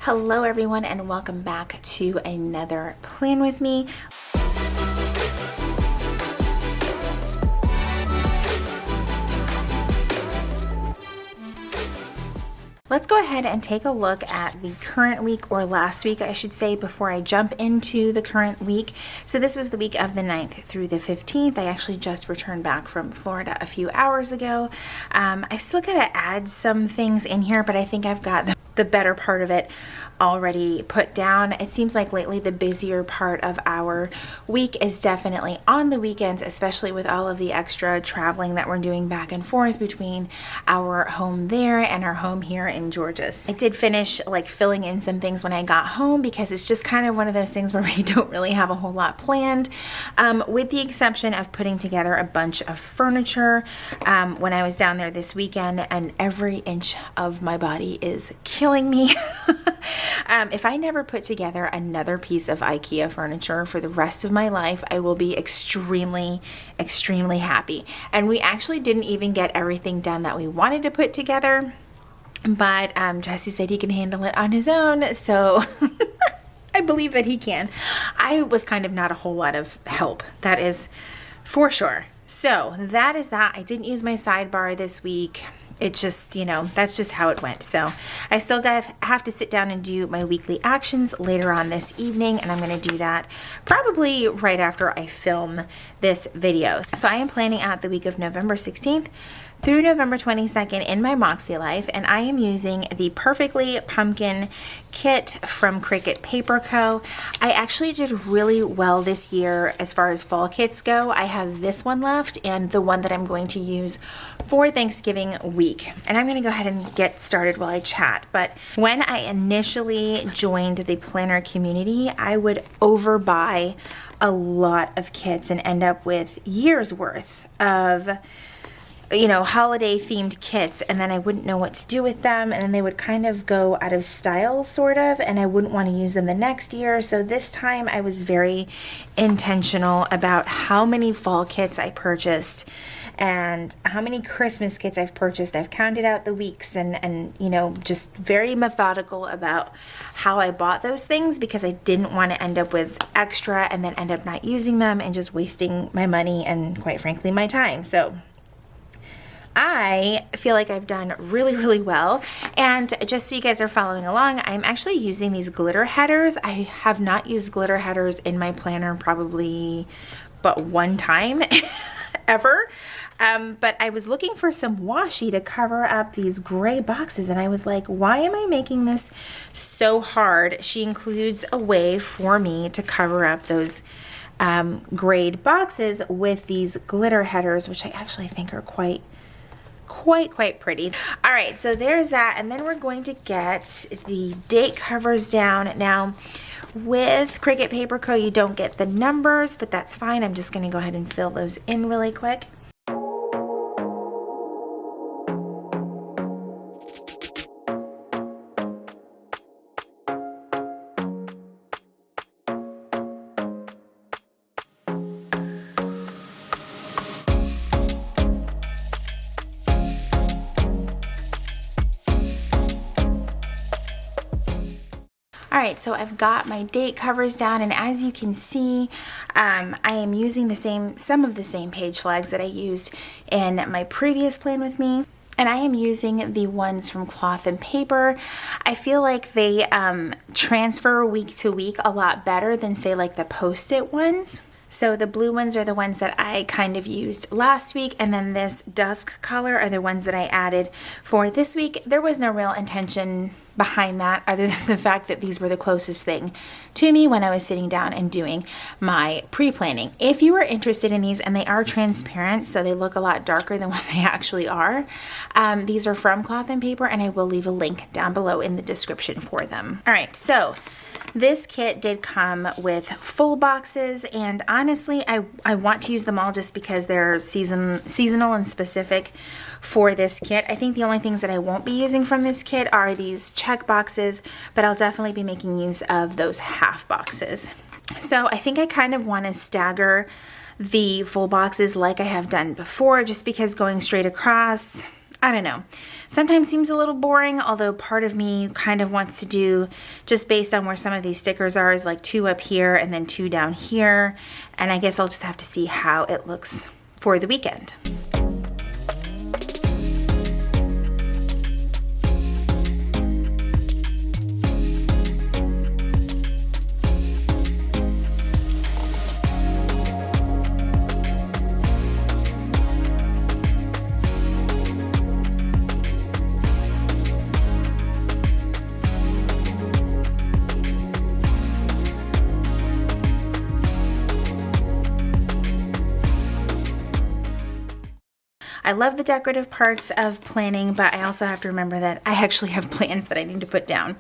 Hello everyone and welcome back to another plan with me. Let's go ahead and take a look at the current week, or last week I should say, before I jump into the current week. So this was the week of the 9th through the 15th. I actually just returned back from Florida a few hours ago. I've still got to add some things in here, but I think I've got the better part of it already put down. It seems like lately the busier part of our week is definitely on the weekends, especially with all of the extra traveling that we're doing back and forth between our home there and our home here in Georgia. I did finish filling in some things when I got home because it's just kind of one of those things where we don't really have a whole lot planned, with the exception of putting together a bunch of furniture when I was down there this weekend, and every inch of my body is killing me. If I never put together another piece of IKEA furniture for the rest of my life, I will be extremely, extremely happy. And we actually didn't even get everything done that we wanted to put together, but Jesse said he can handle it on his own, so I believe that he can. I was kind of not a whole lot of help, that is for sure. So that is that. I didn't use my sidebar this week. It just, that's just how it went. So I still have to sit down and do my weekly actions later on this evening, and I'm going to do that probably right after I film this video. So I am planning out the week of November 16th through November 22nd in my MakseLife, and I am using the Perfectly Pumpkin kit from Cricut Paper Co. I actually did really well this year as far as fall kits go. I have this one left and the one that I'm going to use for Thanksgiving week. And I'm going to go ahead and get started while I chat. But when I initially joined the planner community, I would overbuy a lot of kits and end up with years worth of holiday themed kits, and then I wouldn't know what to do with them, and then they would kind of go out of style sort of, and I wouldn't want to use them the next year. So this time I was very intentional about how many fall kits I purchased and how many Christmas kits I've purchased. I've counted out the weeks and just very methodical about how I bought those things, because I didn't want to end up with extra and then end up not using them and just wasting my money and, quite frankly, my time. So I feel like I've done really, really well. And just so you guys are following along, I'm actually using these glitter headers. I have not used glitter headers in my planner probably but one time ever. But I was looking for some washi to cover up these gray boxes, and I was like, why am I making this so hard? She includes a way for me to cover up those grayed boxes with these glitter headers, which I actually think are quite pretty. All right, so there's that, and then we're going to get the date covers down. Now with Cricut Paper Co, you don't get the numbers, but that's fine. I'm just going to go ahead and fill those in really quick. Alright, so I've got my date covers down, and as you can see, I am using some of the same page flags that I used in my previous plan with me. And I am using the ones from Cloth and Paper. I feel like they transfer week to week a lot better than, say, like the Post-it ones. So the blue ones are the ones that I kind of used last week, and then this dusk color are the ones that I added for this week. There was no real intention behind that other than the fact that these were the closest thing to me when I was sitting down and doing my pre-planning. If you are interested in these, and they are transparent, so they look a lot darker than what they actually are, these are from Cloth and Paper, and I will leave a link down below in the description for them. All right, so this kit did come with full boxes, and honestly, I want to use them all just because they're seasonal and specific for this kit. I think the only things that I won't be using from this kit are these check boxes, but I'll definitely be making use of those half boxes. So I think I kind of want to stagger the full boxes like I have done before, just because going straight across, I don't know, sometimes seems a little boring, although part of me kind of wants to do, just based on where some of these stickers are, is like 2 up here and then 2 down here. And I guess I'll just have to see how it looks for the weekend. I love the decorative parts of planning, but I also have to remember that I actually have plans that I need to put down.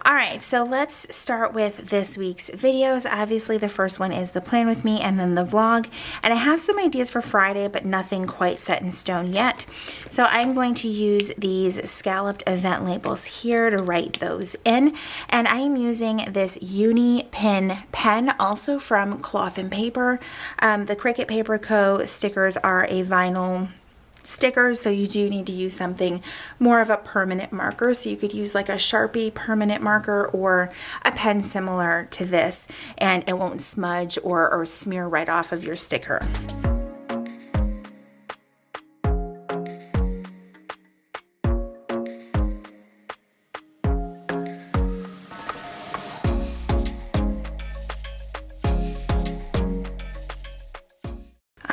All right, so let's start with this week's videos. Obviously, the first one is the plan with me and then the vlog. And I have some ideas for Friday, but nothing quite set in stone yet. So I'm going to use these scalloped event labels here to write those in. And I am using this Uni Pin pen, also from Cloth and Paper. The Cricut Paper Co. stickers are a vinyl stickers, so you do need to use something more of a permanent marker. So you could use like a Sharpie permanent marker or a pen similar to this, and it won't smudge or smear right off of your sticker.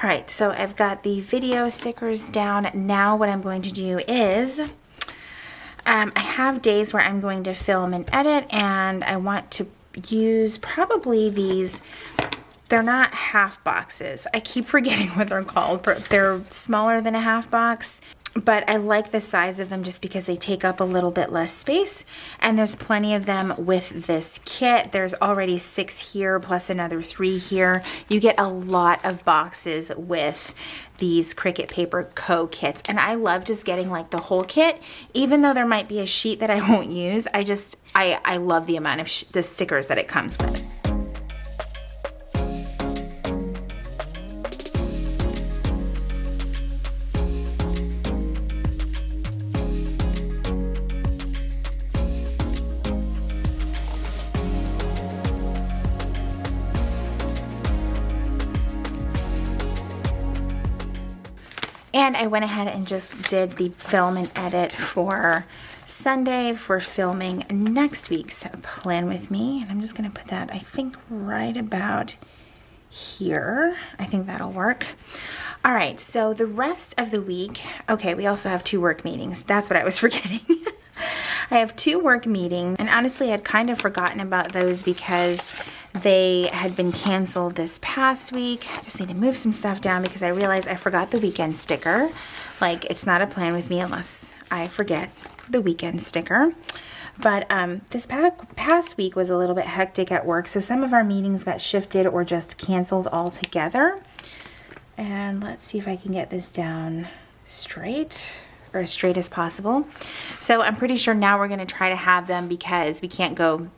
All right, so I've got the video stickers down. Now what I'm going to do is, I have days where I'm going to film and edit, and I want to use probably these. They're not half boxes. I keep forgetting what they're called. They're smaller than a half box, but I like the size of them just because they take up a little bit less space. And there's plenty of them with this kit. There's already 6 here plus another 3 here. You get a lot of boxes with these Cricut Paper Co. kits. And I love just getting like the whole kit, even though there might be a sheet that I won't use. I love the amount of the stickers that it comes with. And I went ahead and just did the film and edit for Sunday for filming next week's plan with me. And I'm just going to put that, I think, right about here. I think that'll work. All right, so the rest of the week, okay, we also have 2 work meetings. That's what I was forgetting. I have 2 work meetings, and honestly, I'd kind of forgotten about those because they had been canceled this past week. I just need to move some stuff down because I realized I forgot the weekend sticker. Like, it's not a plan with me unless I forget the weekend sticker. But this past week was a little bit hectic at work, so some of our meetings got shifted or just canceled altogether. And let's see if I can get this down straight, or as straight as possible. So I'm pretty sure now we're going to try to have them because we can't go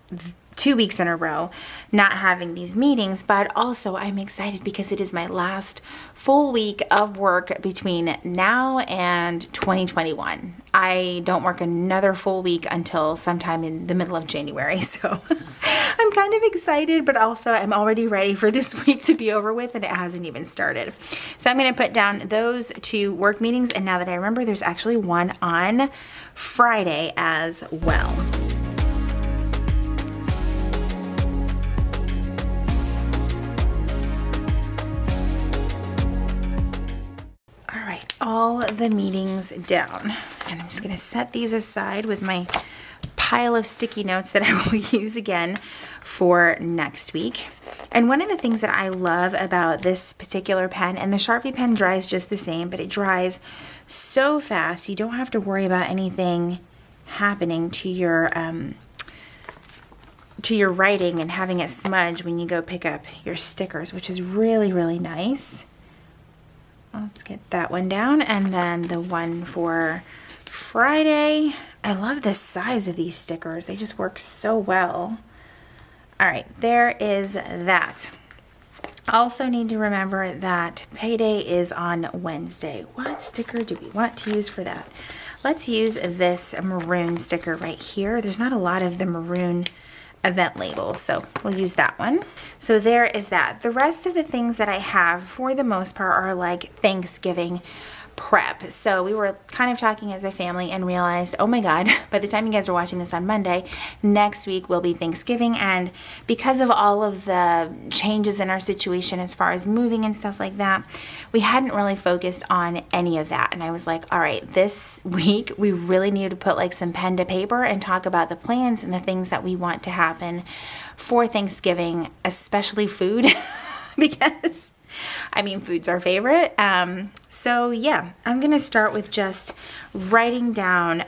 2 weeks in a row not having these meetings. But also I'm excited because it is my last full week of work between now and 2021. I don't work another full week until sometime in the middle of January. So I'm kind of excited, but also I'm already ready for this week to be over with, and it hasn't even started. So I'm going to put down those 2 work meetings. And now that I remember, there's actually one on Friday as well. All the meetings down, and I'm just going to set these aside with my pile of sticky notes that I will use again for next week. And one of the things that I love about this particular pen, and the Sharpie pen dries just the same, but it dries so fast you don't have to worry about anything happening to your writing and having it smudge when you go pick up your stickers, which is really, really nice. Let's get that one down, and then the one for Friday. I love the size of these stickers. They just work so well. All right, there is that. Also need to remember that payday is on Wednesday. What sticker do we want to use for that? Let's use this maroon sticker right here. There's not a lot of the maroon event labels, so we'll use that one. So there is that. The rest of the things that I have for the most part are like Thanksgiving prep. So we were kind of talking as a family and realized, oh my God, by the time you guys are watching this on Monday, next week will be Thanksgiving. And because of all of the changes in our situation as far as moving and stuff like that, we hadn't really focused on any of that. And I was like, all right, this week we really need to put like some pen to paper and talk about the plans and the things that we want to happen for Thanksgiving, especially food, because I mean, food's our favorite. So yeah, I'm going to start with just writing down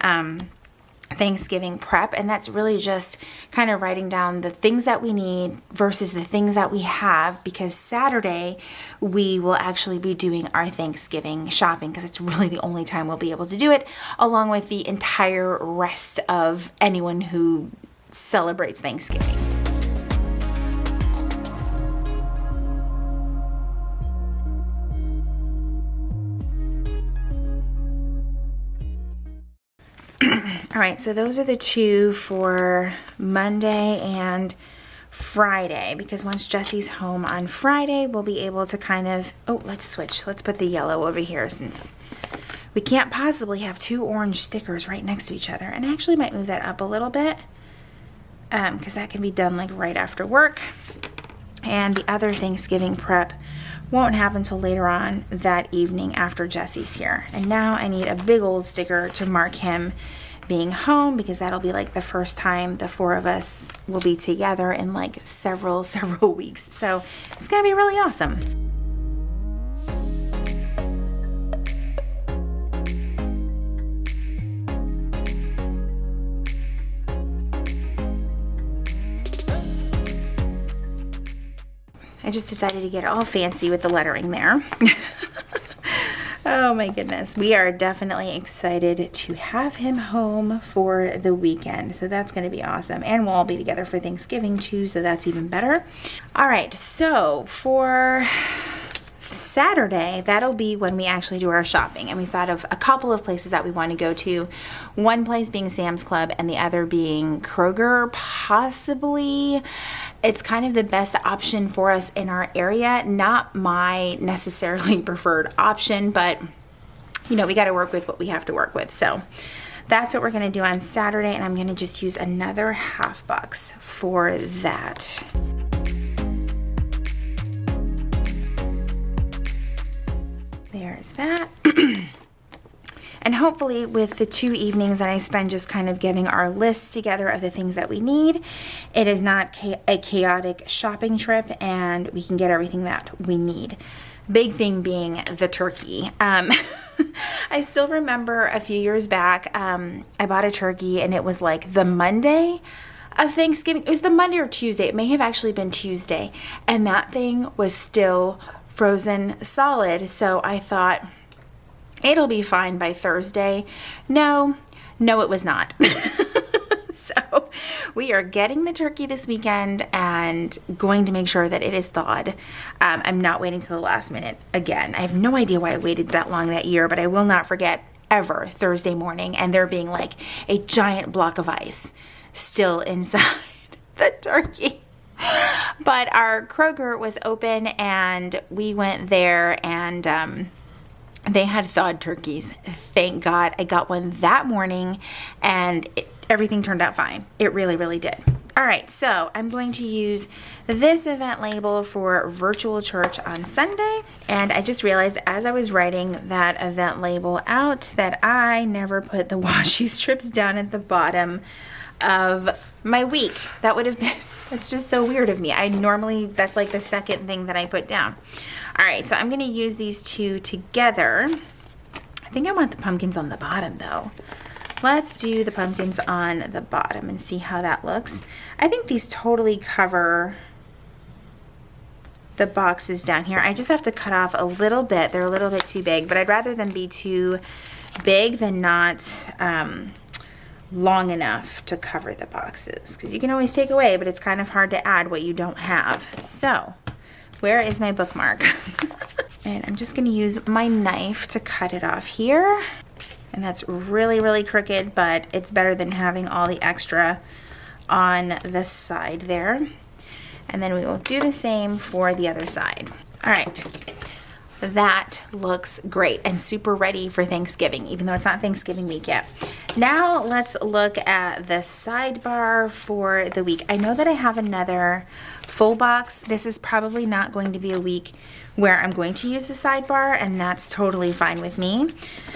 Thanksgiving prep. And that's really just kind of writing down the things that we need versus the things that we have, because Saturday we will actually be doing our Thanksgiving shopping, because it's really the only time we'll be able to do it, along with the entire rest of anyone who celebrates Thanksgiving. All right, so those are the two for Monday and Friday, because once Jesse's home on Friday, we'll be able to kind of, oh, let's switch. Let's put the yellow over here, since we can't possibly have two orange stickers right next to each other. And I actually might move that up a little bit, because that can be done like right after work. And the other Thanksgiving prep won't happen until later on that evening after Jesse's here. And now I need a big old sticker to mark him being home, because that'll be like the first time the four of us will be together in like several weeks. So it's gonna be really awesome. I just decided to get all fancy with the lettering there. Oh my goodness. We are definitely excited to have him home for the weekend. So that's going to be awesome. And we'll all be together for Thanksgiving too, so that's even better. All right, so for Saturday, that'll be when we actually do our shopping. And we thought of a couple of places that we want to go to. One place being Sam's Club and the other being Kroger, possibly. It's kind of the best option for us in our area. Not my necessarily preferred option, but you know, we got to work with what we have to work with. So that's what we're going to do on Saturday. And I'm going to just use another $50 for that. There's that. And hopefully with the 2 evenings that I spend just kind of getting our lists together of the things that we need, it is not a chaotic shopping trip, and we can get everything that we need. Big thing being the turkey. I still remember a few years back, I bought a turkey and it was like the Monday of Thanksgiving. It was the Monday or Tuesday. It may have actually been Tuesday. And that thing was still frozen solid. So I thought it'll be fine by Thursday. No, it was not. So we are getting the turkey this weekend and going to make sure that it is thawed. I'm not waiting till the last minute again. I have no idea why I waited that long that year, but I will not forget ever Thursday morning and there being like a giant block of ice still inside the turkey. But our Kroger was open and we went there, and they had thawed turkeys. Thank God. I got one that morning and everything turned out fine. It really, really did. All right, so I'm going to use this event label for virtual church on Sunday. And I just realized as I was writing that event label out that I never put the washi strips down at the bottom of my week. That would have been, it's just so weird of me. I normally, that's like the second thing that I put down. All right, so I'm going to use these two together. I think I want the pumpkins on the bottom though. Let's do the pumpkins on the bottom and see how that looks. I think these totally cover the boxes down here. I just have to cut off a little bit. They're a little bit too big, but I'd rather them be too big than not long enough to cover the boxes, because you can always take away, but it's kind of hard to add what you don't have. So Where is my bookmark? And I'm just gonna use my knife to cut it off here. And that's really, really crooked, but it's better than having all the extra on the side there. And then we will do the same for the other side. All right. That looks great and super ready for Thanksgiving, even though it's not Thanksgiving week yet. Now let's look at the sidebar for the week. I know that I have another full box. This is probably not going to be a week where I'm going to use the sidebar, and that's totally fine with me.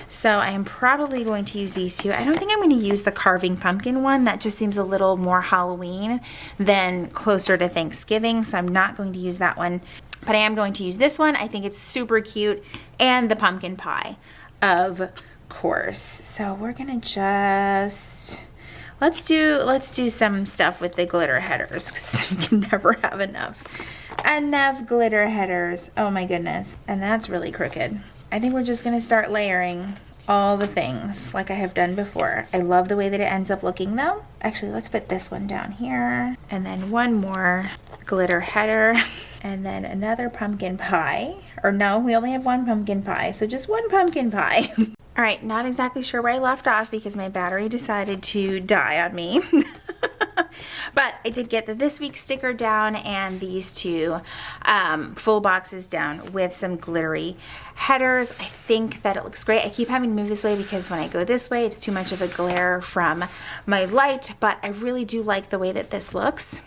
So I am probably going to use these two. I don't think I'm going to use the carving pumpkin one. That just seems a little more Halloween than closer to Thanksgiving, so I'm not going to use that one. But I am going to use this one. I think it's super cute, and the pumpkin pie, of course. So we're gonna just let's do some stuff with the glitter headers, because you can never have enough glitter headers. Oh my goodness, and that's really crooked. I think we're just gonna start layering all the things like I have done before. I love the way that it ends up looking though. Actually, let's put this one down here, and then one more glitter header, and then another pumpkin pie. Or no, we only have one pumpkin pie, so just one pumpkin pie. All right, not exactly sure where I left off because my battery decided to die on me. But I did get the this week sticker down and these two full boxes down with some glittery headers. I think that it looks great. I keep having to move this way because when I go this way, it's too much of a glare from my light, but I really do like the way that this looks.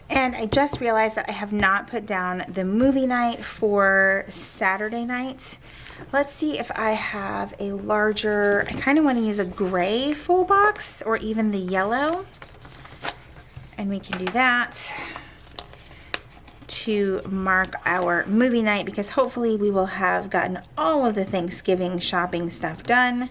And I just realized that I have not put down the movie night for Saturday night. Let's see if I have a larger, I kind of want to use a gray full box or even the yellow. And we can do that to mark our movie night, because hopefully we will have gotten all of the Thanksgiving shopping stuff done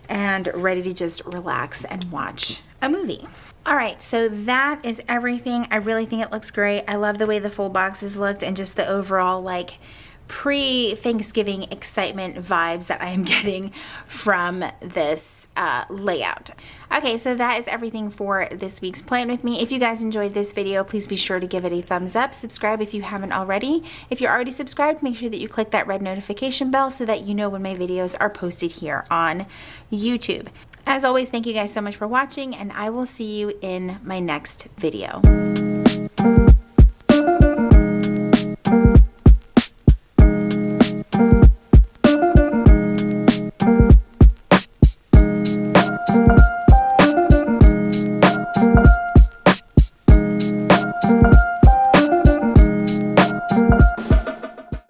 and ready to just relax and watch a movie. All right, so that is everything. I really think it looks great. I love the way the full boxes looked and just the overall like pre-Thanksgiving excitement vibes that I am getting from this layout. Okay, so that is everything for this week's Plan With Me. If you guys enjoyed this video, please be sure to give it a thumbs up. Subscribe if you haven't already. If you're already subscribed, make sure that you click that red notification bell so that you know when my videos are posted here on YouTube. As always, thank you guys so much for watching, and I will see you in my next video.